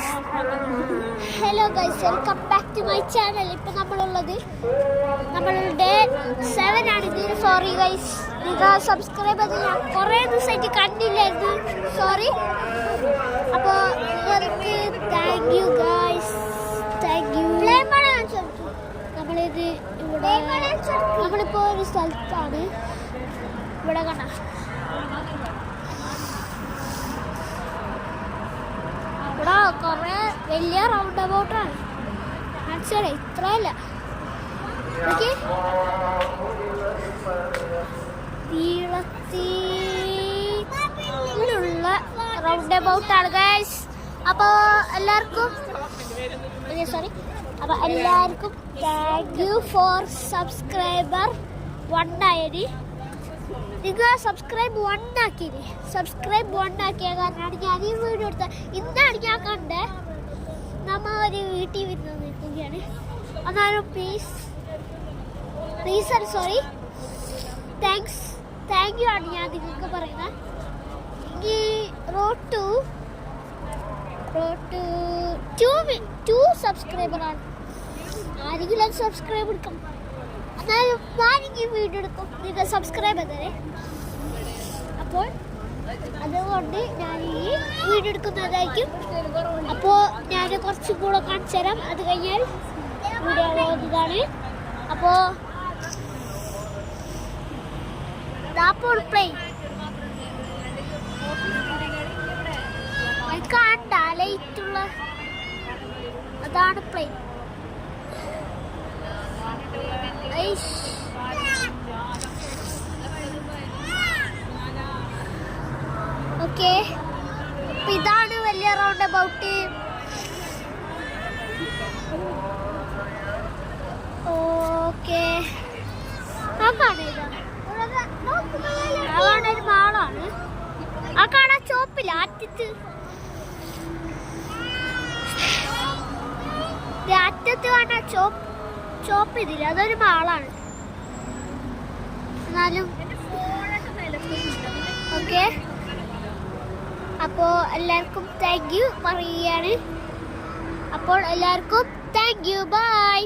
Hello guys, welcome back to my channel. ഇപ്പം നമ്മളുള്ളത് നമ്മളുടെ 7 ആണ്. സോറി ഗൈസ്, നിങ്ങൾ സബ്സ്ക്രൈബ് ചെയ്ത് ഞാൻ കുറേ ദിവസമായിട്ട് കണ്ടില്ലായിരുന്നു, സോറി. അപ്പോൾ നിങ്ങൾക്ക് thank you guys, thank you. നമ്മളിത് ഇവിടെ നമ്മളിപ്പോൾ ഒരു സ്ഥലത്താണ്. ഇവിടെ കാണാം, ഇവിടെ കുറേ വലിയ റൗണ്ട് അബൌട്ടാണ്. മനസ്സിലായി, ഇത്രയല്ല നീളത്തിലുള്ള റൗണ്ട് അബൌട്ടാണ് ഗൈസ്. അപ്പോൾ എല്ലാവർക്കും താങ്ക് യു ഫോർ സബ്സ്ക്രൈബർ 1 ആയത്. നിങ്ങൾ സബ്സ്ക്രൈബ് 1 ആക്കിയില്ലേ? സബ്സ്ക്രൈബ് 1 ആക്കിയ കാരണമാണ് ഞാൻ ഈ വീഡിയോ എടുത്തത്. ഇന്നാണ് ഞാൻ കണ്ടത്. നമ്മൾ ഒരു വീട്ടിൽ വരുന്നത് നിൽക്കുകയാണ്. എന്നാലും പ്ലീസ് സോറി, താങ്ക് യു ആണ് ഞാൻ നിങ്ങൾക്ക് പറയുന്നത്. ഈ റോഡ് ടു 2 സബ്സ്ക്രൈബറാണ്. ആരെങ്കിലും സബ്സ്ക്രൈബ് എടുക്കും. എന്നാലും ഞാനെങ്കിൽ വീഡിയോ എടുക്കും, നിങ്ങൾ സബ്സ്ക്രൈബ് ചെയ്തേ. അപ്പോൾ അതുകൊണ്ട് ഞാൻ ഈ വീഡിയോ എടുക്കുന്നതായിരിക്കും. അപ്പോൾ ഞാൻ കുറച്ചും കൂടെ കാണിച്ചു തരാം. അത് കഴിഞ്ഞാൽ വീഡിയോ പോകുന്നതാണ്. അപ്പോൾ പ്ലെയിൻ കണ്ട ലൈറ്റുള്ള അതാണ് പ്ലെയിൻ. ഓക്കെ, ഇതാണ് വലിയ റൗണ്ട് അബൌട്ട്. ഓക്കെ, ഒരു മാളാണ്. ആ കാണാൻ ചോപ്പില്ല, അറ്റത്ത് കാണാൻ ചോപ്പ് ഇതില്ല, അതൊരു മാളാണ്. എന്നാലും ഓക്കെ, അപ്പോൾ എല്ലാവർക്കും താങ്ക് യു പറയുകയാണ്. അപ്പോൾ എല്ലാവർക്കും താങ്ക് യു, ബൈ.